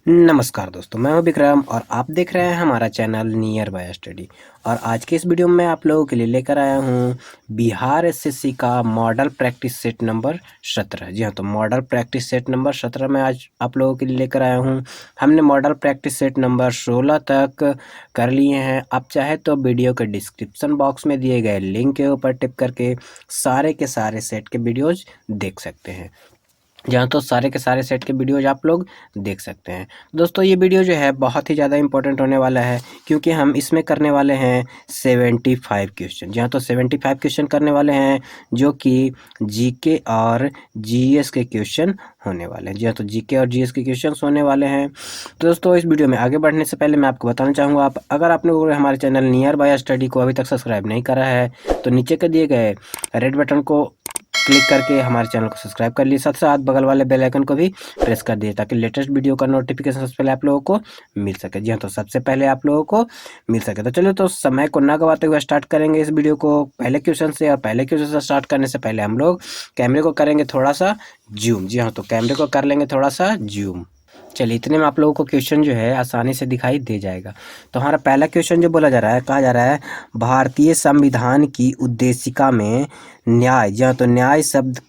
नमस्कार दोस्तों, मैं हूं विक्रम और आप देख रहे हैं हमारा चैनल नियर बाय स्टडी। और आज के इस वीडियो में आप लोगों के लिए लेकर आया हूं बिहार एसएससी का मॉडल प्रैक्टिस सेट नंबर 17। जी हाँ, तो मॉडल प्रैक्टिस सेट नंबर 17 में आज आप लोगों के लिए लेकर आया हूं। हमने मॉडल प्रैक्टिस सेट नंबर 16 तक कर लिए हैं। आप चाहे तो वीडियो के डिस्क्रिप्शन बॉक्स में दिए गए लिंक के ऊपर टिप करके सारे के सारे सेट के वीडियोज देख सकते हैं। जहाँ तो सारे के सारे सेट के वीडियोज आप लोग देख सकते हैं। दोस्तों, ये वीडियो जो है बहुत ही ज़्यादा इंपॉर्टेंट होने वाला है, क्योंकि हम इसमें करने वाले हैं 75 क्वेश्चन। जहाँ तो 75 क्वेश्चन करने वाले हैं, जो कि जीके और जीएस के क्वेश्चन होने वाले हैं। जी हाँ, तो जीके और जीएस के क्वेश्चन होने वाले हैं। तो दोस्तों, इस वीडियो में आगे बढ़ने से पहले मैं आपको बताना चाहूँगा, अगर आपने हमारे चैनल नियर बाय स्टडी को अभी तक सब्सक्राइब नहीं करा है तो नीचे के दिए गए रेड बटन को क्लिक करके हमारे चैनल को सब्सक्राइब कर लिए, साथ साथ बगल वाले बेल आइकन को भी प्रेस कर दिए, ताकि लेटेस्ट वीडियो का नोटिफिकेशन सबसे पहले आप लोगों को मिल सके। जी हाँ, तो सबसे पहले आप लोगों को मिल सके। तो चलिए, तो समय को ना गवाते हुए स्टार्ट करेंगे इस वीडियो को पहले क्वेश्चन से। और पहले क्वेश्चन से स्टार्ट करने से पहले हम लोग कैमरे को करेंगे थोड़ा सा जूम। जी हाँ, तो कैमरे को कर लेंगे थोड़ा सा जूम। चलिए, इतने में आप लोगों को क्वेश्चन जो है आसानी से दिखाई दे जाएगा। तो हमारा पहला क्वेश्चन जो बोला जा रहा है, कहा जा रहा है भारतीय संविधान की उद्देशिका में न्याय, जहाँ तो न्याय शब्द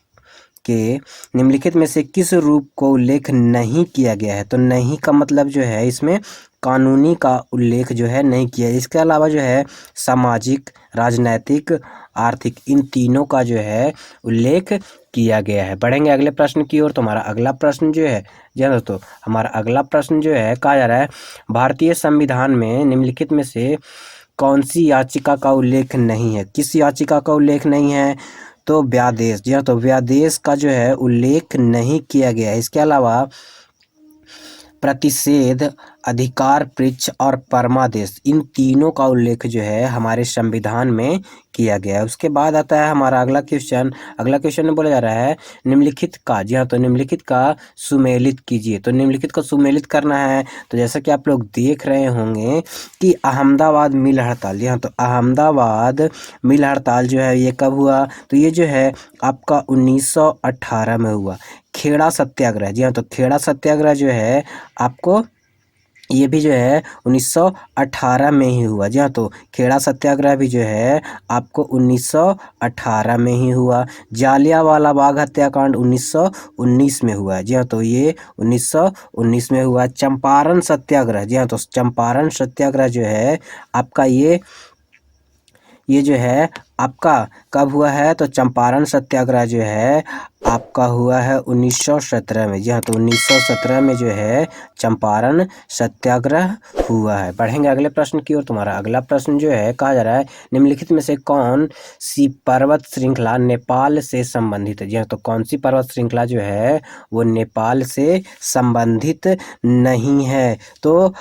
के निम्नलिखित में से किस रूप को उल्लेख नहीं किया गया है। तो नहीं का मतलब जो है, इसमें कानूनी का उल्लेख जो है नहीं किया। इसके अलावा जो है सामाजिक, राजनैतिक, आर्थिक, इन तीनों का जो है उल्लेख किया गया है। बढ़ेंगे अगले प्रश्न की ओर। तो हमारा अगला प्रश्न जो है, जी हाँ दोस्तों, हमारा अगला प्रश्न जो है, कहा जा रहा है भारतीय संविधान में निम्नलिखित में से कौन सी याचिका का उल्लेख नहीं है। किस याचिका का उल्लेख नहीं है? तो व्यादेश। जी हाँ, तो व्यादेश का जो है उल्लेख नहीं किया गया है। इसके अलावा प्रतिषेध, अधिकार पृच्छ और परमादेश, इन तीनों का उल्लेख जो है हमारे संविधान में किया गया है। उसके बाद आता है हमारा अगला क्वेश्चन। अगला क्वेश्चन में बोला जा रहा है निम्नलिखित का, जी हाँ, तो निम्नलिखित का सुमेलित कीजिए। तो निम्नलिखित को सुमेलित करना है। तो जैसा कि आप लोग देख रहे होंगे कि अहमदाबाद मिल हड़ताल, जी हाँ, तो अहमदाबाद मिल हड़ताल जो है ये कब हुआ? तो ये जो है आपका 1918 में हुआ। खेड़ा सत्याग्रह, जी हाँ, तो खेड़ा सत्याग्रह जो है आपको ये भी जो है 1918 में ही हुआ। जी हाँ, तो खेड़ा सत्याग्रह भी जो है आपको 1918 में ही हुआ। जालियांवाला बाग हत्याकांड 1919 में हुआ। जी हाँ, तो ये 1919 में हुआ। चंपारण सत्याग्रह, जी हाँ, तो चंपारण सत्याग्रह जो है आपका ये जो है आपका कब हुआ है? तो चंपारण सत्याग्रह जो है आपका हुआ है 1917 में। जी हाँ, तो 1917 में जो है चंपारण सत्याग्रह हुआ है। बढ़ेंगे अगले प्रश्न की ओर। तुम्हारा अगला प्रश्न जो है, कहा जा रहा है निम्नलिखित में से कौन सी पर्वत श्रृंखला नेपाल से संबंधित है। जी हाँ, तो कौन सी पर्वत श्रृंखला जो है वो नेपाल से संबंधित नहीं है? तो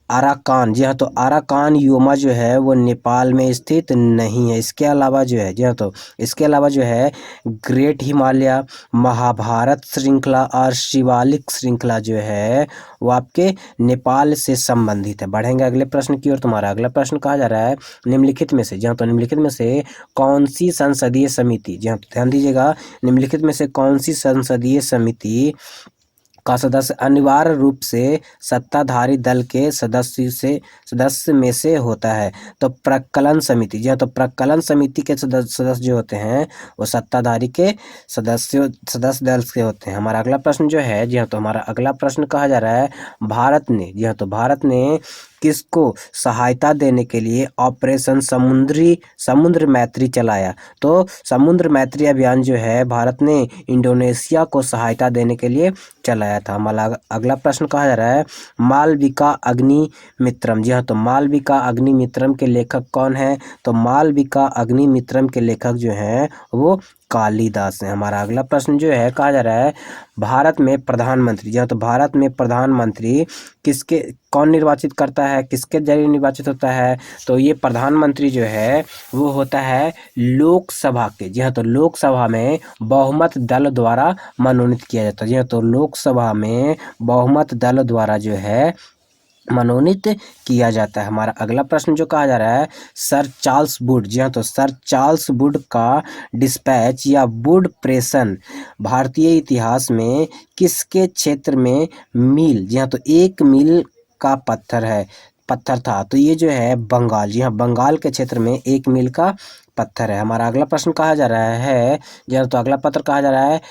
अराकान, जी हाँ, तो अराकान योमा जो है वो नेपाल में स्थित नहीं है। इसके अलावा जो है, जी हाँ, तो इसके अलावा जो है ग्रेट हिमालय, महाभारत श्रृंखला और शिवालिक श्रृंखला जो है वो आपके नेपाल से संबंधित है। बढ़ेंगे अगले प्रश्न की ओर। तुम्हारा अगला प्रश्न कहा जा रहा है निम्नलिखित में से, जी हाँ, तो निम्नलिखित में से कौन सी संसदीय समिति, जी हाँ, तो ध्यान दीजिएगा, निम्नलिखित में से कौन सी संसदीय समिति का सदस्य अनिवार्य रूप से सत्ताधारी दल के सदस्य में से होता है? तो प्रक्कलन समिति, जी हाँ, तो प्रक्कलन समिति के सदस्य जो होते हैं वो सत्ताधारी के सदस्य दल से होते हैं। हमारा अगला प्रश्न जो है, जी हाँ, तो हमारा अगला प्रश्न कहा जा रहा है भारत ने, जी हाँ, तो भारत ने किसको सहायता देने के लिए ऑपरेशन समुद्र मैत्री चलाया? तो समुद्र मैत्री अभियान जो है भारत ने इंडोनेशिया को सहायता देने के लिए चलाया था। हमारा अगला प्रश्न कहा जा रहा है मालविका अग्निमित्रम, जी हाँ, तो मालविका अग्निमित्रम के लेखक कौन है? तो मालविका अग्निमित्रम के लेखक जो हैं वो कालिदास हैं। हमारा अगला प्रश्न जो है, कहा जा रहा है भारत में प्रधानमंत्री, जी हाँ, तो भारत में प्रधानमंत्री कौन निर्वाचित करता है, किसके जरिए निर्वाचित होता है? तो ये प्रधानमंत्री जो है वो होता है लोकसभा के, जी हाँ, तो लोकसभा में बहुमत दल द्वारा मनोनीत किया जाता है। जी हाँ, तो लोकसभा में बहुमत दल द्वारा जो है मनोनीत किया जाता है। हमारा अगला प्रश्न जो कहा जा रहा है, सर चार्ल्स वुड, जी हाँ, तो सर चार्ल्स वुड का डिस्पैच या वुड प्रेषण भारतीय इतिहास में किसके क्षेत्र में मील, जी हाँ, तो 1 मील का पत्थर था, तो ये जो है बंगाल, जी हाँ, बंगाल के क्षेत्र में 1 मील का पत्थर है। हमारा अगला प्रश्न कहा जा रहा है, जी हाँ, तो अगला पत्र कहा जा रहा है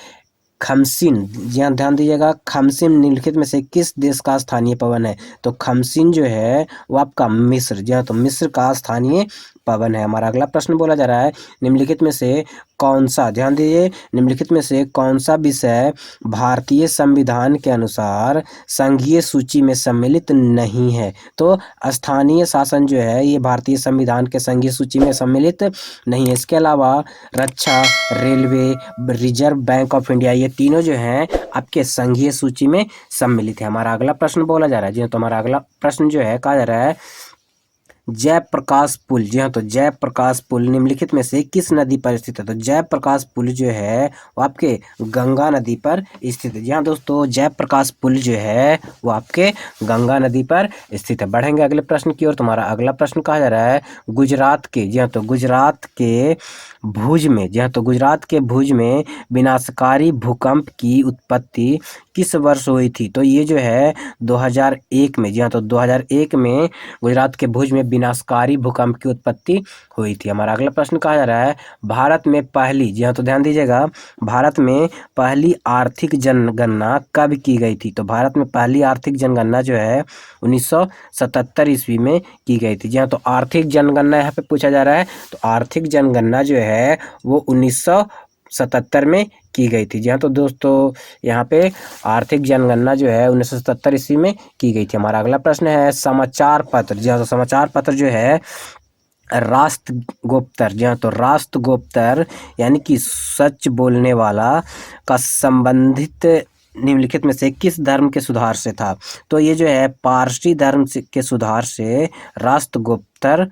खमसिन, जी हाँ, ध्यान दीजिएगा, खमसिन निम्नलिखित में से किस देश का स्थानीय पवन है? तो खमसिन जो है वो आपका मिस्र, जी हाँ, तो मिस्र का स्थानीय पवन है। हमारा अगला प्रश्न बोला जा रहा है, निम्नलिखित में से कौन सा, ध्यान दीजिए, निम्नलिखित में से कौन सा विषय भारतीय संविधान के अनुसार संघीय सूची में सम्मिलित नहीं है? तो स्थानीय शासन जो है ये भारतीय संविधान के संघीय सूची में सम्मिलित नहीं है। इसके अलावा रक्षा, railway, reserve bank of India, ये तीनों जो हैं आपके संघीय सूची में सम्मिलित है। हमारा अगला प्रश्न बोला जा रहा है, जी हाँ, तो हमारा अगला प्रश्न जो है कहा जा रहा है जयप्रकाश पुल, जी हाँ, तो जयप्रकाश पुल निम्नलिखित में से किस नदी पर स्थित है? तो जयप्रकाश पुल जो है वो आपके गंगा नदी पर स्थित है। जी हाँ दोस्तों, जयप्रकाश पुल जो है वो आपके गंगा नदी पर स्थित है। बढ़ेंगे अगले प्रश्न की ओर। तुम्हारा अगला प्रश्न कहा जा रहा है गुजरात के, जी हाँ, तो गुजरात के भुज में, जी हाँ, तो गुजरात के भुज में विनाशकारी भूकंप की उत्पत्ति किस वर्ष हुई थी? तो ये जो है 2001 में, जी हाँ, तो 2001 में गुजरात के भुज में विनाशकारी भूकंप की उत्पत्ति हुई थी। हमारा अगला प्रश्न कहा जा रहा है भारत में पहली, जी हाँ, तो ध्यान दीजिएगा, भारत में पहली आर्थिक जनगणना कब की गई थी? तो भारत में पहली आर्थिक जनगणना जो है 1977 ईस्वी में की गई थी। जी हाँ, तो आर्थिक जनगणना यहाँ पे पूछा जा रहा है, तो आर्थिक जनगणना जो है वो 1977 में की गई थी। जी हाँ, तो दोस्तों यहाँ पे आर्थिक जनगणना जो है 1977 ईस्वी में की गई थी। हमारा अगला प्रश्न है समाचार पत्र, जी हाँ, तो समाचार पत्र जो है राष्ट्रगोप्तर, जी हाँ, तो राष्ट्रगोप्तर यानी कि सच बोलने वाला का संबंधित निम्नलिखित में से किस धर्म के सुधार से था? तो ये जो है पारसी धर्म के सुधार से राष्ट्रगोप्तर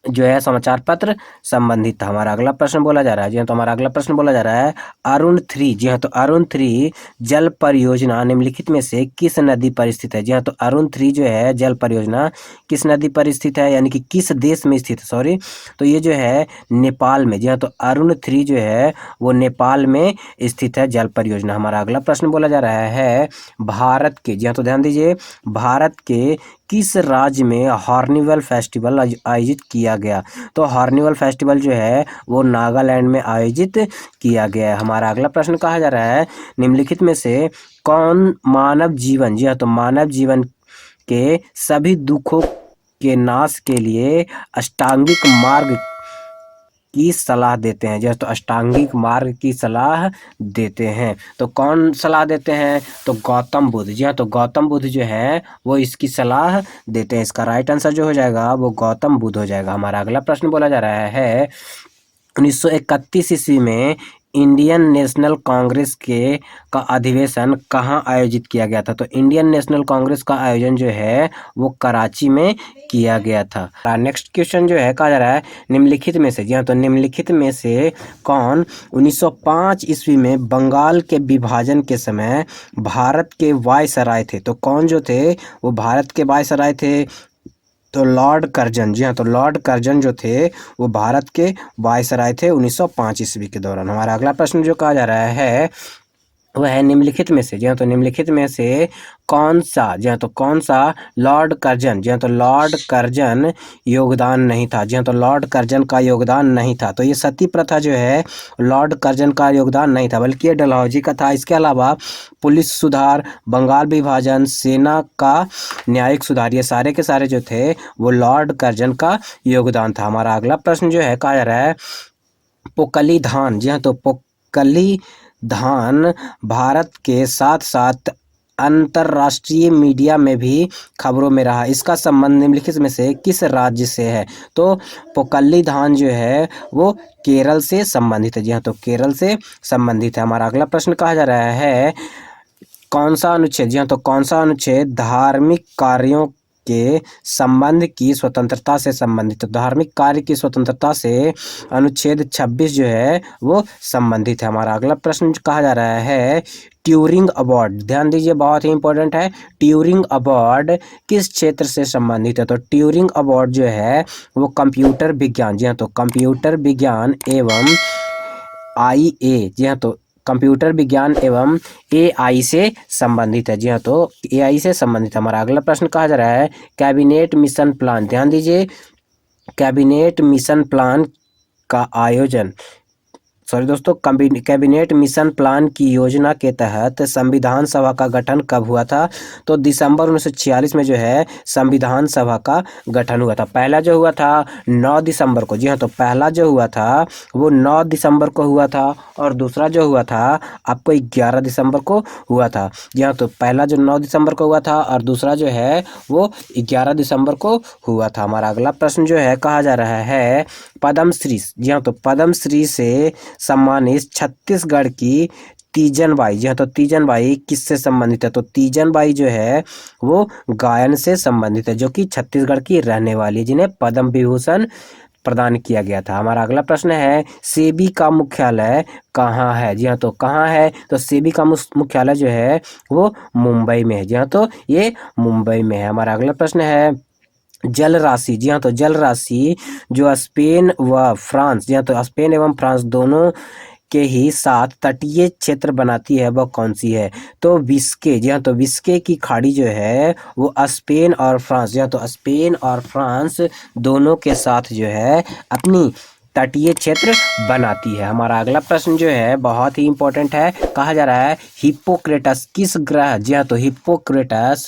जो है समाचार पत्र संबंधित था। हमारा अगला प्रश्न बोला जा रहा है, जी हाँ, तो हमारा अगला प्रश्न बोला जा रहा है अरुण 3, जी हाँ, तो अरुण 3 जल परियोजना निम्नलिखित में से किस नदी पर स्थित है? जी हाँ, तो अरुण 3 जो है जल परियोजना किस नदी पर स्थित है, यानी कि किस देश में स्थित है, सॉरी, तो ये जो है नेपाल में, जी हाँ, तो अरुण 3 जो है वो नेपाल में स्थित है जल परियोजना। हमारा अगला प्रश्न बोला जा रहा है भारत के, जी हाँ, तो ध्यान दीजिए, भारत के किस राज्य में हॉर्निवल फेस्टिवल आयोजित किया गया? तो हॉर्निवल फेस्टिवल जो है वो नागालैंड में आयोजित किया गया है। हमारा अगला प्रश्न कहा जा रहा है निम्नलिखित में से कौन मानव जीवन, जी हाँ, तो मानव जीवन के सभी दुखों के नाश के लिए अष्टांगिक मार्ग की सलाह देते हैं? जैसे तो अष्टांगिक मार्ग की सलाह देते हैं, तो कौन सलाह देते हैं? तो गौतम बुद्ध, जी हाँ, तो गौतम बुद्ध जो है वो इसकी सलाह देते हैं। इसका राइट आंसर जो हो जाएगा वो गौतम बुद्ध हो जाएगा। हमारा अगला प्रश्न बोला जा रहा है 1931 ईस्वी में इंडियन नेशनल कांग्रेस के का अधिवेशन कहाँ आयोजित किया गया था? तो इंडियन नेशनल कांग्रेस का आयोजन जो है वो कराची में किया गया था। नेक्स्ट क्वेश्चन जो है कहा जा रहा है निम्नलिखित में से, जी हाँ, तो निम्नलिखित में से कौन 1905 ईस्वी में बंगाल के विभाजन के समय भारत के वायसराय थे? तो कौन जो थे वो भारत के वायसराय थे? तो लॉर्ड कर्जन, जी हाँ, तो लॉर्ड कर्जन जो थे वो भारत के वायसराय थे 1905 ईस्वी के दौरान। हमारा अगला प्रश्न जो कहा जा रहा है वह है निम्नलिखित में से, जी हाँ, तो निम्नलिखित में से कौन सा, जी हाँ, तो कौन सा लॉर्ड कर्जन, जी हाँ, तो लॉर्ड कर्जन योगदान नहीं था? जी हाँ, तो लॉर्ड कर्जन का योगदान नहीं था। तो ये सती प्रथा जो है लॉर्ड कर्जन का योगदान नहीं था, बल्कि ये डलहौजी का था। इसके अलावा पुलिस सुधार, बंगाल विभाजन, सेना का न्यायिक सुधार, ये सारे के सारे जो थे वो लॉर्ड कर्जन का योगदान था। हमारा अगला प्रश्न जो है कहा जा रहा है पोकली धान, जी हाँ, तो पोकली धान भारत के साथ साथ अंतर्राष्ट्रीय मीडिया में भी खबरों में रहा। इसका संबंध निम्नलिखित में से किस राज्य से है? तो पोकली धान जो है वो केरल से संबंधित है। जी हाँ, तो केरल से संबंधित है। हमारा अगला प्रश्न कहा जा रहा है कौन सा अनुच्छेद, जी हाँ, तो कौन सा अनुच्छेद धार्मिक कार्यों के संबंध की स्वतंत्रता से संबंधित, धार्मिक कार्य की स्वतंत्रता से अनुच्छेद 26 जो है वो संबंधित है। हमारा अगला प्रश्न कहा जा रहा है ट्यूरिंग अवार्ड, ध्यान दीजिए बहुत ही इंपॉर्टेंट है। ट्यूरिंग अवार्ड किस क्षेत्र से संबंधित है? तो ट्यूरिंग अवार्ड जो है वो कंप्यूटर विज्ञान, जी हाँ, तो कंप्यूटर विज्ञान एवं IA, जी हाँ, तो कंप्यूटर विज्ञान एवं AI से संबंधित है। जी हाँ, तो AI से संबंधित है। हमारा अगला प्रश्न कहा जा रहा है कैबिनेट मिशन प्लान, ध्यान दीजिए कैबिनेट मिशन प्लान का आयोजन, सॉरी दोस्तों, कैबिनेट मिशन प्लान की योजना के तहत संविधान सभा का गठन कब हुआ था? तो दिसंबर 1946 में जो है संविधान सभा का गठन हुआ था। पहला जो हुआ था 9 दिसंबर को, जी हाँ, तो पहला जो हुआ था वो 9 दिसंबर को हुआ था और दूसरा जो हुआ था आपको 11 दिसंबर को हुआ था। जी हाँ, तो पहला जो 9 दिसंबर को हुआ था और दूसरा जो है वो 11 दिसंबर को हुआ था। हमारा अगला प्रश्न जो है कहा जा रहा है पद्मश्री, जी हाँ, तो पद्मश्री से सम्मानित छत्तीसगढ़ की तीजन बाई, जी हाँ, तो तीजन बाई किससे संबंधित है? तो तीजन बाई जो है वो गायन से संबंधित है, जो कि छत्तीसगढ़ की रहने वाली है, जिन्हें पद्म विभूषण प्रदान किया गया था। हमारा अगला प्रश्न है सेबी का मुख्यालय कहाँ है? जी हाँ, तो कहाँ है? तो सेबी का मुख्यालय जो है वो मुंबई में है। जी हाँ, तो ये मुंबई में है। हमारा अगला प्रश्न है जल राशि, जी हाँ, तो जल राशि जो स्पेन व फ्रांस, जी हाँ, तो स्पेन एवं फ्रांस दोनों के ही साथ तटीय क्षेत्र बनाती है वह कौन सी है? तो विस्के, जी हाँ, तो विस्के की खाड़ी जो है वो स्पेन और फ्रांस, जी हाँ, तो स्पेन और फ्रांस दोनों के साथ जो है अपनी तटीय क्षेत्र बनाती है। हमारा अगला प्रश्न जो है बहुत ही इंपॉर्टेंट है, कहा जा रहा है हिप्पोक्रेटस किस ग्रह, जी हाँ, तो हिप्पोक्रेटस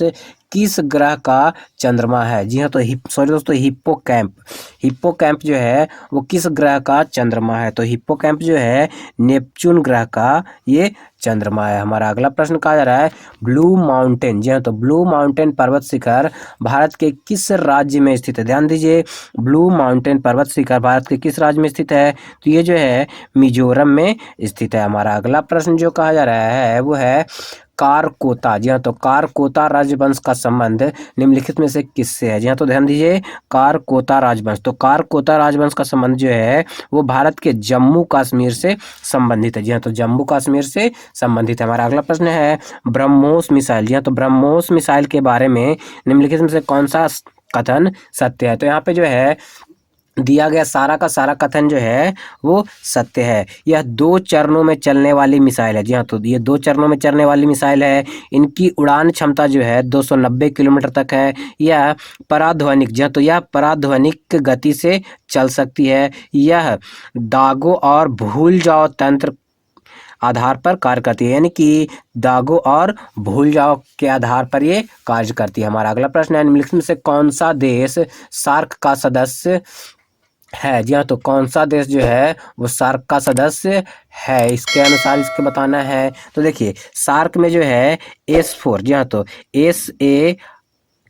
किस ग्रह का चंद्रमा है? जी हाँ, तो सॉरी दोस्तों, हिप्पोकैम्प जो है वो किस ग्रह का चंद्रमा है? तो हिप्पोकैम्प जो है नेपच्यून ग्रह का ये चंद्रमा है। हमारा अगला प्रश्न कहा जा रहा है ब्लू माउंटेन, जी हाँ, तो ब्लू माउंटेन पर्वत शिखर भारत के किस राज्य में स्थित है? ध्यान दीजिए ब्लू माउंटेन पर्वत शिखर भारत के किस राज्य में स्थित है? तो ये जो है मिजोरम में स्थित है। हमारा अगला प्रश्न जो कहा जा रहा है वो है कारकोता, जी हाँ, तो कारकोता राजवंश का संबंध निम्नलिखित में से किससे है? जी हाँ, तो ध्यान दीजिए कारकोता राजवंश, तो कारकोता राजवंश का संबंध जो है वो भारत के जम्मू कश्मीर से संबंधित है। जी हाँ, तो जम्मू कश्मीर से संबंधित है। हमारा अगला प्रश्न है ब्रह्मोस मिसाइल, जी हाँ, तो ब्रह्मोस मिसाइल के बारे में निम्नलिखित में से कौन सा कथन सत्य है? तो यहाँ पे जो है दिया गया सारा का सारा कथन जो है वो सत्य है। यह 2 चरणों में चलने वाली मिसाइल है। जी हाँ, तो ये 2 चरणों में चलने वाली मिसाइल है। इनकी उड़ान क्षमता जो है 290 किलोमीटर तक है। यह पराध्वनिक, जी हाँ, तो यह पराध्वनिक गति से चल सकती है। यह दागों और भूल जाओ तंत्र आधार पर कार्य करती है, यानी कि दागों और भूल जाओ के आधार पर ये कार्य करती है। हमारा अगला प्रश्न है निम्नलिखित में से कौन सा देश सार्क का सदस्य है? जी हाँ, तो कौन सा देश जो है वो सार्क का सदस्य है, इसके अनुसार इसके बताना है। तो देखिए सार्क में जो है S4, जी हाँ, तो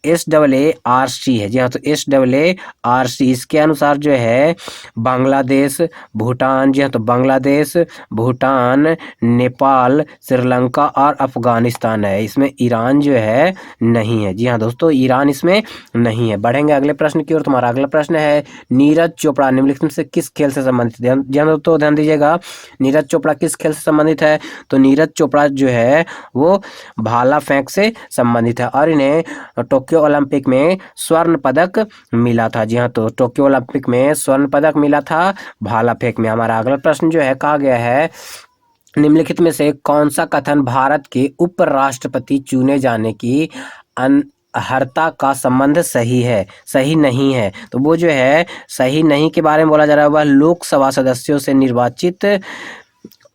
SAARC है। जी हाँ, तो SAARC इसके अनुसार जो है बांग्लादेश, भूटान, जी हाँ, तो बांग्लादेश, भूटान, नेपाल, श्रीलंका और अफगानिस्तान है। इसमें ईरान जो है नहीं है। जी हाँ दोस्तों, ईरान इसमें नहीं है। बढ़ेंगे अगले प्रश्न की ओर। तुम्हारा अगला प्रश्न है नीरज चोपड़ा निम्नलिखित में से किस खेल से संबंधित है? जी हाँ दोस्तों, ध्यान दीजिएगा नीरज चोपड़ा किस खेल से संबंधित है? तो नीरज चोपड़ा जो है वो भाला फेंक से संबंधित है और इन्हें टोक्यो ओलंपिक में स्वर्ण पदक मिला था। जी हाँ, तो टोक्यो ओलंपिक में स्वर्ण पदक मिला था भाला फेंक में। हमारा अगला प्रश्न जो है कहा गया है निम्नलिखित में से कौन सा कथन भारत के उपराष्ट्रपति चुने जाने की अर्हता का संबंध सही है, सही नहीं है? तो वो जो है सही नहीं के बारे में बोला जा रहा है, वह लोकसभा सदस्यों से निर्वाचित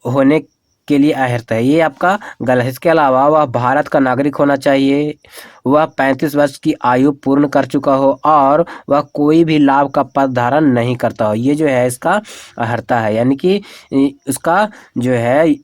होने के लिए अर्हता है, ये आपका गलत। इसके अलावा वह भारत का नागरिक होना चाहिए, वह 35 वर्ष की आयु पूर्ण कर चुका हो और वह कोई भी लाभ का पद धारण नहीं करता हो, ये जो है इसका अर्हता है। यानी कि इसका जो है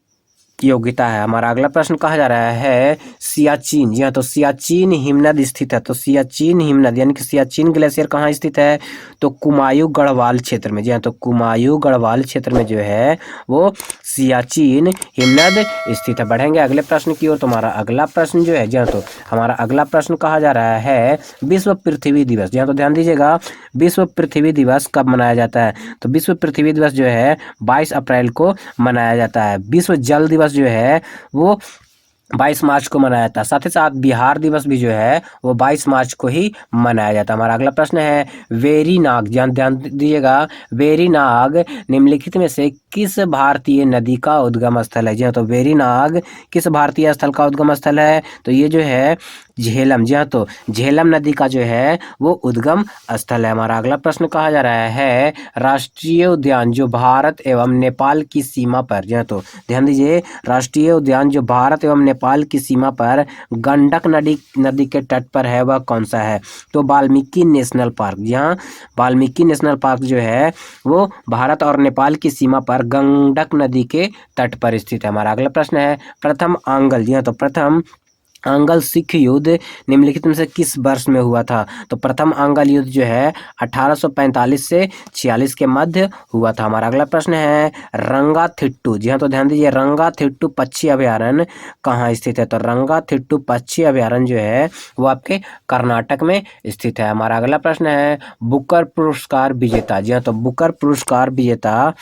योग्यता है। हमारा अगला प्रश्न कहा जा रहा है सियाचिन, जी हाँ, तो सियाचिन हिमनद स्थित है, तो सियाचिन हिमनद यानी कि सियाचिन ग्लेशियर कहाँ स्थित है, तो कुमायूं गढ़वाल क्षेत्र में, जी हाँ, तो कुमायूं गढ़वाल क्षेत्र में जो है वो सियाचिन हिमनद स्थित है। बढ़ेंगे अगले प्रश्न की ओर। तुम्हारा अगला प्रश्न जो है, जी हाँ, तो हमारा अगला प्रश्न कहा जा रहा है विश्व पृथ्वी दिवस, जी हाँ, तो ध्यान दीजिएगा, विश्व पृथ्वी दिवस कब मनाया जाता है, तो विश्व पृथ्वी दिवस जो है 22 अप्रैल को मनाया जाता है। विश्व जल दिवस जो है वो 22 मार्च को मनाया जाता है। साथ ही साथ बिहार दिवस भी जो है वो 22 मार्च को ही मनाया जाता है। हमारा अगला प्रश्न है वेरीनाग, ध्यान दीजिएगा, वेरीनाग निम्नलिखित में से किस भारतीय नदी का उद्गम स्थल है, जी हाँ, तो वेरीनाग किस भारतीय स्थल का उद्गम स्थल है, तो ये जो है झेलम, जी हाँ, तो झेलम नदी का जो है वो उद्गम स्थल है। हमारा अगला प्रश्न कहा जा रहा है राष्ट्रीय उद्यान जो भारत एवं नेपाल की सीमा पर, जी हाँ, तो ध्यान दीजिए, राष्ट्रीय उद्यान जो भारत एवं नेपाल की सीमा पर गंडक नदी के तट पर है वह कौन सा है, तो वाल्मीकि नेशनल पार्क, जी हाँ, वाल्मीकि नेशनल पार्क जो है वो भारत और नेपाल की सीमा पर गंडक नदी के तट पर स्थित है। हमारा अगला प्रश्न है प्रथम आंगल, जी हाँ, तो प्रथम आंगल सिख युद्ध निम्नलिखित में से किस वर्ष में हुआ था, तो प्रथम आंगल युद्ध जो है 1845 से 46 के मध्य हुआ था। हमारा अगला प्रश्न है रंगाथिट्टू, जी हाँ, तो ध्यान दीजिए, रंगाथिट्टू पक्षी अभयारण्य कहाँ स्थित है, तो रंगाथिट्टू पक्षी अभयारण्य जो है वो आपके कर्नाटक में स्थित है। हमारा अगला प्रश्न है बुकर पुरस्कार विजेता, जी हाँ, तो बुकर पुरस्कार विजेता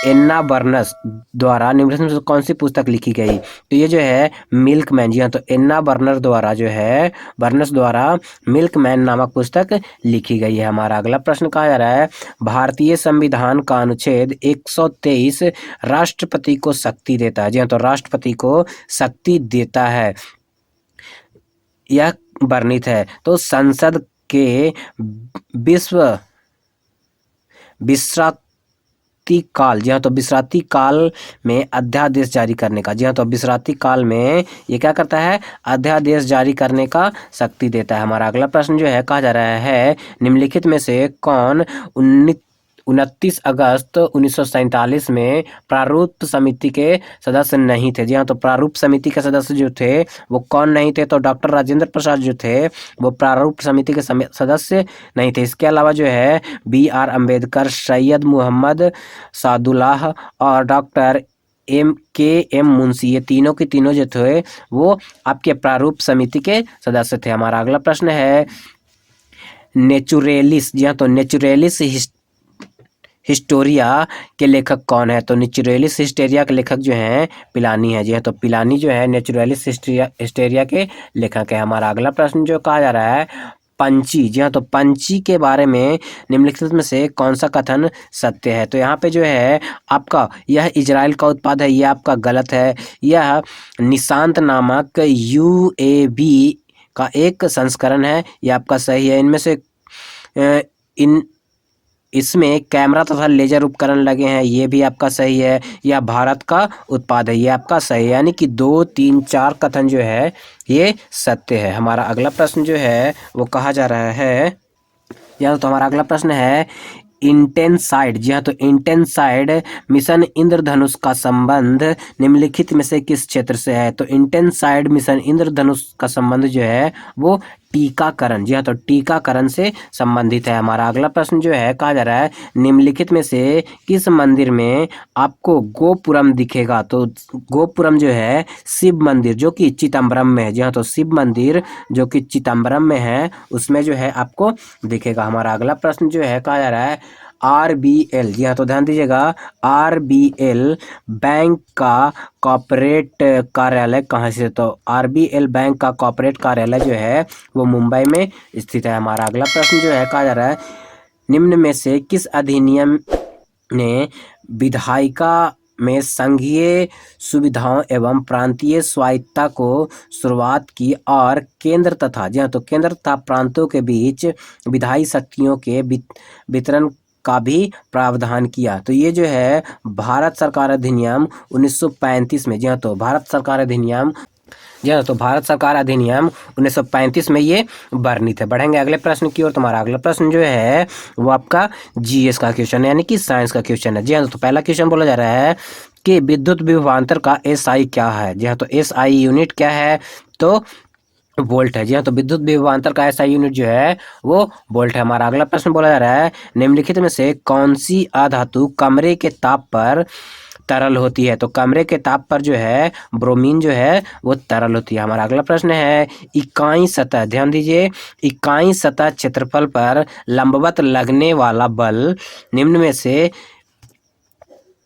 एन्ना बर्नस द्वारा निम्नलिखित में से कौन सी पुस्तक लिखी गई, तो ये जो है मिल्कमैन, जी हाँ, तो एन्ना बर्नर द्वारा जो है बर्नस द्वारा मिल्कमैन नामक पुस्तक लिखी गई है। हमारा अगला प्रश्न कहा जा रहा है भारतीय संविधान का अनुच्छेद 123 राष्ट्रपति को शक्ति देता है, जी हाँ, तो राष्ट्रपति को शक्ति देता है, यह वर्णित है, तो संसद के विश्रांति काल, जी हाँ, तो विश्रांति काल में अध्यादेश जारी करने का, जी हाँ, तो विश्रांति काल में ये क्या करता है, अध्यादेश जारी करने का शक्ति देता है। हमारा अगला प्रश्न जो है कहा जा रहा है निम्नलिखित में से कौन 29 अगस्त 1947 में प्रारूप समिति के सदस्य नहीं थे, जी हाँ, तो प्रारूप समिति के सदस्य जो थे वो कौन नहीं थे, तो डॉक्टर राजेंद्र प्रसाद जो थे वो प्रारूप समिति के सदस्य नहीं थे। इसके अलावा जो है BR अम्बेडकर, सैयद मोहम्मद सादुल्लाह और डॉक्टर MKM मुंशी, ये तीनों के तीनों जो थे वो आपके प्रारूप समिति के सदस्य थे। हमारा अगला प्रश्न है नेचुरेलिस, जी हाँ, तो नेचुरेलिस हिस्टोरिया के लेखक कौन है, तो नेचुरेलिस हिस्टोरिया के लेखक जो हैं पिलानी है, जी हाँ, तो पिलानी जो है नेचुरेलिस हिस्टोरिया के लेखक है। हमारा अगला प्रश्न जो कहा जा रहा है पंछी, जी हाँ, तो पंछी के बारे में निम्नलिखित में से कौन सा कथन सत्य है, तो यहाँ पे जो है आपका यह इजराइल का उत्पाद है, यह आपका गलत है, यह निशांत नामक UAV का एक संस्करण है, यह आपका सही है। इनमें से इसमें कैमरा तथा लेजर उपकरण लगे हैं, ये भी आपका सही है, यह भारत का उत्पाद है, ये आपका सही है, यानी कि 2, 3, 4 कथन जो है ये सत्य है। हमारा अगला प्रश्न जो है वो कहा जा रहा है, या तो हमारा अगला प्रश्न है इंटेंसाइड, जी हाँ, तो इंटेंसाइड मिशन इंद्रधनुष का संबंध निम्नलिखित में से किस क्षेत्र से है, तो इंटेंसाइड मिशन इंद्रधनुष का संबंध जो है वो टीकाकरण, जी हाँ, तो टीकाकरण से संबंधित है। हमारा अगला प्रश्न जो है कहा जा रहा है निम्नलिखित में से किस मंदिर में आपको गोपुरम दिखेगा, तो गोपुरम जो है शिव मंदिर जो कि चिदम्बरम में है, जी हाँ, तो शिव मंदिर जो कि चिदम्बरम में है उसमें जो है आपको दिखेगा। हमारा अगला प्रश्न जो है कहा जा रहा है RBL, जी हाँ, तो ध्यान दीजिएगा, RBL बैंक का कॉर्पोरेट कार्यालय कहाँ से, तो RBL बैंक का कॉर्पोरेट कार्यालय जो है वो मुंबई में स्थित है। हमारा अगला प्रश्न जो है कहा जा रहा है निम्न में से किस अधिनियम ने विधायिका में संघीय सुविधाओं एवं प्रांतीय स्वायत्तता को शुरुआत की और केंद्र तथा, जी हाँ, तो केंद्र तथा प्रांतों के बीच विधायी शक्तियों के वितरण का भी प्रावधान किया, तो ये जो है भारत सरकार अधिनियम 1935 में, जी हाँ, तो भारत सरकार अधिनियम, जी हाँ, तो भारत सरकार अधिनियम 1935 में ये वर्णित है। बढ़ेंगे अगले प्रश्न की ओर। तुम्हारा अगला प्रश्न जो है वो आपका GS का क्वेश्चन है, यानी कि साइंस का क्वेश्चन है, जी हाँ, तो पहला क्वेश्चन बोला जा रहा है उसके विद्युत विभवांतर का SI क्या है? जी हाँ, तो SI यूनिट क्या है? तो वोल्ट है। जी हाँ, तो विद्युत विभवांतर का SI यूनिट जो है वो वोल्ट है। हमारा अगला प्रश्न बोला जा रहा है, निम्नलिखित में से कौन सी अधातु कमरे के ताप पर तरल होती है? तो कमरे के ताप पर जो है ब्रोमीन जो है वो तरल होती है। हमारा अगला प्रश्न है, इकाई सतह, ध्यान दीजिए, इकाई सतह क्षेत्रफल पर लंबवत लगने वाला बल निम्न में से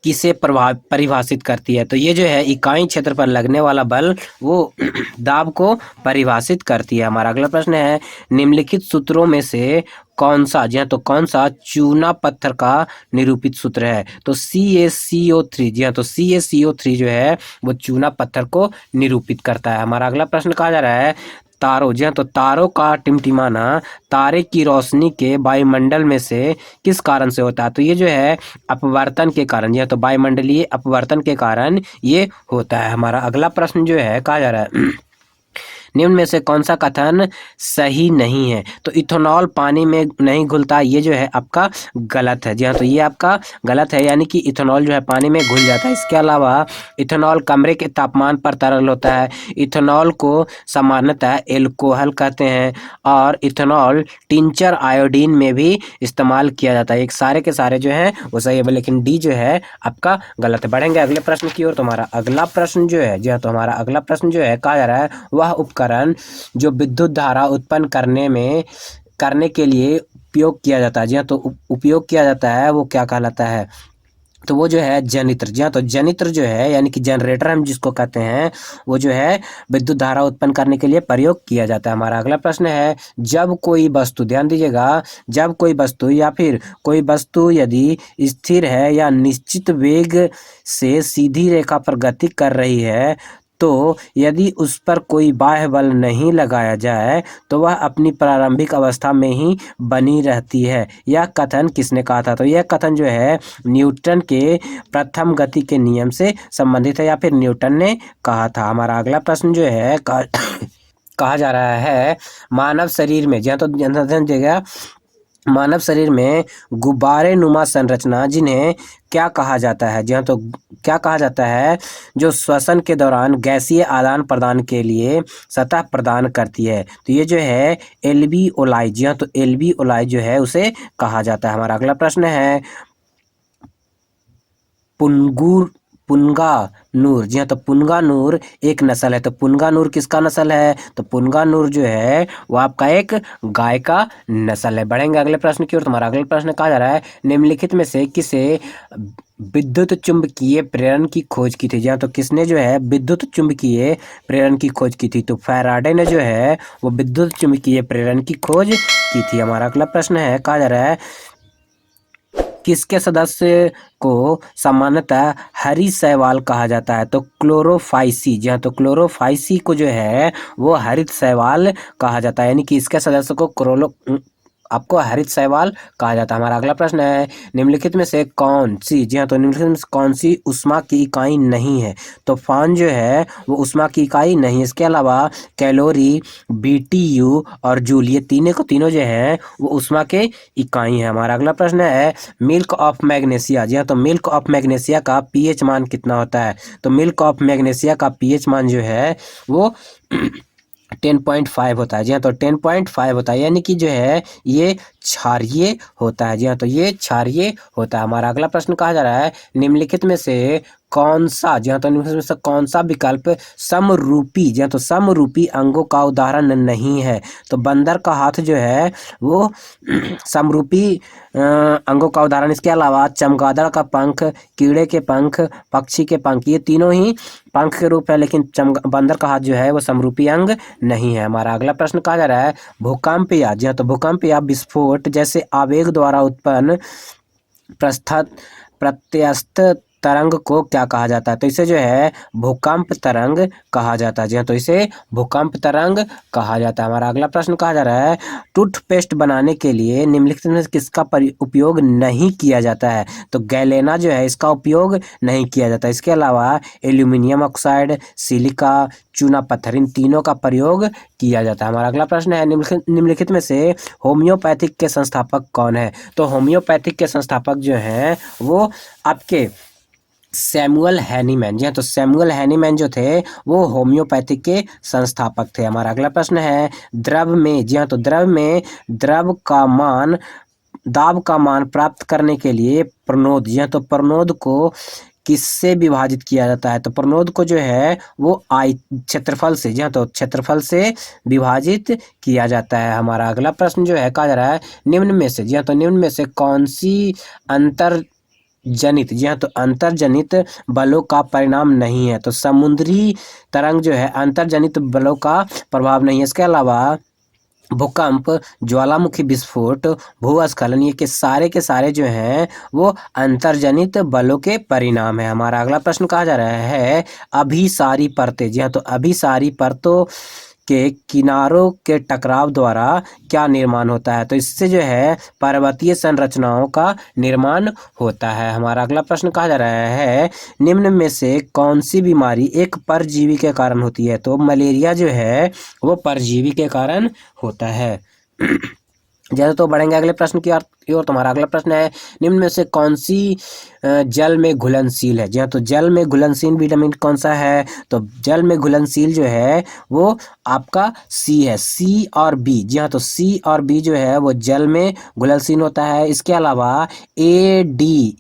किसे परिभाषित करती है? तो ये जो है इकाई क्षेत्र पर लगने वाला बल वो दाब को परिभाषित करती है। हमारा अगला प्रश्न है, निम्नलिखित सूत्रों में से कौन सा, जी हाँ, तो कौन सा चूना पत्थर का निरूपित सूत्र है? तो CaCO3, जी हाँ, तो CaCO3 जो है वो चूना पत्थर को निरूपित करता है। हमारा अगला प्रश्न कहा जा रहा है, तारों, जी हाँ, तो तारों का टिमटिमाना तारे की रोशनी के वायुमंडल में से किस कारण से होता है? तो ये जो है अपवर्तन के कारण, जी हाँ, तो वायुमंडलीय अपवर्तन के कारण ये होता है। हमारा अगला प्रश्न जो है कहा जा रहा है, निम्न में से कौन सा कथन सही नहीं है? तो इथेनॉल पानी में नहीं घुलता, ये जो है आपका गलत है। जी हाँ, तो ये आपका गलत है, यानी कि इथेनॉल जो है पानी में घुल जाता है। इसके अलावा इथेनॉल कमरे के तापमान पर तरल होता है। इथेनॉल को सामान्यतः एल्कोहल कहते हैं और इथेनॉल टिंचर आयोडीन में भी इस्तेमाल किया जाता है। एक सारे के सारे जो है वो सही है, लेकिन डी जो है आपका गलत है। बढ़ेंगे अगले प्रश्न की ओर। तो हमारा अगला प्रश्न जो है, जी हाँ, तो हमारा अगला प्रश्न जो है कहा जा रहा है, वह उपकरण जो विद्युत धारा उत्पन्न करने के लिए उपयोग किया जाता है, जी हाँ, तो उपयोग किया जाता है वो क्या कहलाता है? तो वो जो है जनित्र। जी हाँ, तो जनित्र जो है यानी कि जनरेटर हम जिसको कहते हैं वो जो है विद्युत धारा उत्पन्न करने के लिए प्रयोग किया जाता है। हमारा अगला प्रश्न है, जब कोई वस्तु, ध्यान दीजिएगा, जब कोई वस्तु या फिर कोई वस्तु यदि स्थिर है या निश्चित वेग से सीधी रेखा पर गति कर रही है, तो यदि उस पर कोई बाह्य बल नहीं लगाया जाए तो वह अपनी प्रारंभिक अवस्था में ही बनी रहती है। यह कथन किसने कहा था? तो यह कथन जो है न्यूटन के प्रथम गति के नियम से संबंधित है या फिर न्यूटन ने कहा था। हमारा अगला प्रश्न जो है कहा जा रहा है, मानव शरीर में, जी हाँ, तो ध्यान दीजिएगा, मानव शरीर में गुब्बारे नुमा संरचना जिन्हें क्या कहा जाता है? जी हाँ, तो क्या कहा जाता है? जो श्वसन के दौरान गैसीय आदान प्रदान के लिए सतह प्रदान करती है। तो ये जो है एल्वियोलाई, जी हाँ, तो एल्वियोलाई जो है उसे कहा जाता है। हमारा अगला प्रश्न है, पुंगानुर, जी हाँ, तो पुंगानुर एक नस्ल है। तो पुंगानुर किसका नस्ल है? तो पुंगानुर जो है वो आपका एक गाय का नस्ल है। बढ़ेंगे अगले प्रश्न की ओर। तुम्हारा अगला प्रश्न कहा जा रहा है, निम्नलिखित में से किसे विद्युत चुंबकीय प्रेरण की खोज की थी? जी हाँ, तो किसने जो है विद्युत चुंबकीय प्रेरण की खोज की थी? तो फैराडे ने जो है वो विद्युत चुंबकीय प्रेरण की खोज की थी। हमारा अगला प्रश्न है, कहा जा रहा है, किसके सदस्य को सामान्यतः हरी शैवाल कहा जाता है? तो क्लोरोफाइसी, जी हाँ, तो क्लोरोफाइसी को जो है वो हरित शैवाल कहा जाता है, यानी कि इसके सदस्य को आपको हरित शैवाल कहा जाता है। हमारा अगला प्रश्न है, निम्नलिखित में से कौन सी, जी हाँ, तो निम्नलिखित में से कौन सी ऊष्मा की इकाई नहीं है? तो फान जो है वो ऊष्मा की इकाई नहीं है। इसके अलावा कैलोरी, BTU और जूल, ये तीनों जो है वो ऊष्मा के इकाई है। हमारा अगला प्रश्न है, मिल्क ऑफ मैग्नेशिया, जी हाँ, तो मिल्क ऑफ मैग्नेशिया का pH मान कितना होता है? तो मिल्क ऑफ मैग्नेशिया का pH मान जो है वो 10.5 होता है। जी हाँ, तो 10.5 होता है, यानी कि जो है ये क्षारीय होता है। जी हाँ, तो ये क्षारीय होता है। हमारा अगला प्रश्न कहा जा रहा है, निम्नलिखित में से कौन सा, जी हाँ, तो निम्नलिखित में से कौन सा विकल्प समरूपी, जी हाँ, तो समरूपी अंगों का उदाहरण नहीं है? तो बंदर का हाथ जो है वो समरूपी अंगों का उदाहरण। इसके अलावा चमगादड़ का पंख, कीड़े के पंख, पक्षी के पंख, ये तीनों ही पंख के रूप है, लेकिन बंदर का हाथ जो है वो समरूपी अंग नहीं है। हमारा अगला प्रश्न कहा जा रहा है, भूकंप या, जी हाँ, तो भूकंप या विस्फोट जैसे आवेग द्वारा उत्पन्न प्रत्यस्थ तरंग को क्या कहा जाता है? तो इसे जो है भूकंप तरंग कहा जाता है। जी हाँ, तो इसे भूकंप तरंग कहा जाता है। हमारा अगला प्रश्न कहा जा रहा है, टूथपेस्ट बनाने के लिए निम्नलिखित में से किसका उपयोग नहीं किया जाता है? तो गैलेना जो है इसका उपयोग नहीं किया जाता। इसके अलावा एल्यूमिनियम ऑक्साइड, सिलिका, चूना पत्थर, इन तीनों का प्रयोग किया जाता है। हमारा अगला प्रश्न है, निम्नलिखित में से होम्योपैथिक के संस्थापक कौन है? तो होम्योपैथिक के संस्थापक जो हैं वो आपके सैमुअल हैनीमैन। जी हाँ, तो सैमुअल हैनीमैन जो थे वो होम्योपैथिक के संस्थापक थे। हमारा अगला प्रश्न है द्रव में, जी हाँ, तो द्रव में द्रव का मान, दाब का मान प्राप्त करने के लिए प्रणोद, जी हाँ, तो प्रणोद को किससे विभाजित किया जाता है? तो प्रणोद को जो है वो क्षेत्रफल से, जी हाँ, तो क्षेत्रफल से विभाजित किया जाता है। हमारा अगला प्रश्न जो है कहा जा रहा है निम्न में से, जी हाँ, तो निम्न में से कौन सी अंतर जनित, जी हाँ, तो अंतर्जनित बलों का परिणाम नहीं है? तो समुद्री तरंग जो है अंतर्जनित बलों का प्रभाव नहीं है। इसके अलावा भूकंप, ज्वालामुखी विस्फोट, भूस्खलन, ये के सारे जो हैं वो अंतर्जनित बलों के परिणाम है। हमारा अगला प्रश्न कहा जा रहा है अभिसारी परतें, जी हाँ, तो अभिसारी परतों के किनारों के टकराव द्वारा क्या निर्माण होता है? तो इससे जो है पर्वतीय संरचनाओं का निर्माण होता है। हमारा अगला प्रश्न कहा जा रहा है निम्न में से कौन सी बीमारी एक परजीवी के कारण होती है? तो मलेरिया जो है वो परजीवी के कारण होता है। जैसे तो बढ़ेंगे अगले प्रश्न की ओर। तुम्हारा अगला प्रश्न है निम्न में से कौन सी जल में घुलनशील है? जी हाँ, तो जल में घुलनशील विटामिन कौन सा है? तो जल में घुलनशील जो है वो आपका सी है, सी और बी। जी हाँ, तो सी और बी जो है वो जल में घुलनशील होता है। इसके अलावा ए डी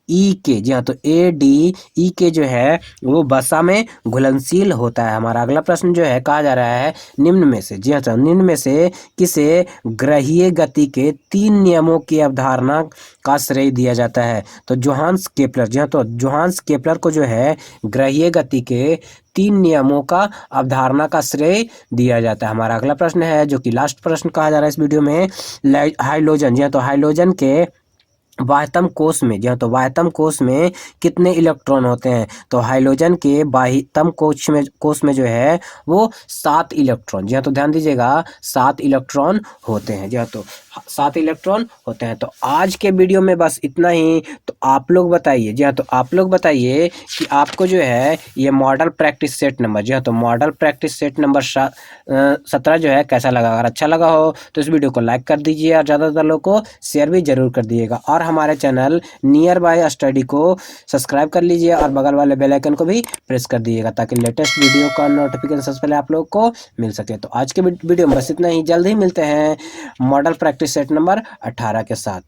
ई के, जी हाँ, तो ए डी ई के जो है वो वसा में घुलनशील होता है। हमारा अगला प्रश्न जो है कहा जा रहा है निम्न में से, जी हाँ, तो निम्न में से किसे ग्रहीय गति के 3 नियमों की अवधारणा का श्रेय दिया जाता है? तो जोहान्स केपलर, जी हाँ, तो जोहान्स केपलर को जो है ग्रहीय गति के 3 नियमों का अवधारणा का श्रेय दिया जाता है। हमारा अगला प्रश्न है जो कि लास्ट प्रश्न कहा जा रहा है इस वीडियो में, हाइड्रोजन, जी हाँ, तो हाइड्रोजन के बाह्यतम कोश में, जी हाँ, तो बाह्यतम कोश में कितने इलेक्ट्रॉन होते हैं? तो हाइड्रोजन के बाह्यतम कोश में जो है वो 7 इलेक्ट्रॉन, जी हाँ, तो ध्यान दीजिएगा 7 इलेक्ट्रॉन होते हैं। जी हाँ, तो 7 इलेक्ट्रॉन होते हैं। तो आज के वीडियो में बस इतना ही। तो आप लोग बताइए, जी हाँ, तो आप लोग बताइए कि आपको जो है ये मॉडल प्रैक्टिस सेट नंबर, जी हाँ, तो मॉडल प्रैक्टिस सेट नंबर 17 जो है कैसा लगा? अगर अच्छा लगा हो तो इस वीडियो को लाइक कर दीजिए और ज़्यादातर लोगों को शेयर भी जरूर कर दीजिएगा। और हमारे चैनल नियर बाय स्टडी को सब्सक्राइब कर लीजिए और बगल वाले बेल आइकन को भी प्रेस कर दीजिएगा ताकि लेटेस्ट वीडियो का नोटिफिकेशन सबसे पहले आप लोगों को मिल सके। तो आज के वीडियो में बस इतना ही। जल्द ही मिलते हैं मॉडल प्रैक्टिस सेट नंबर 18 के साथ।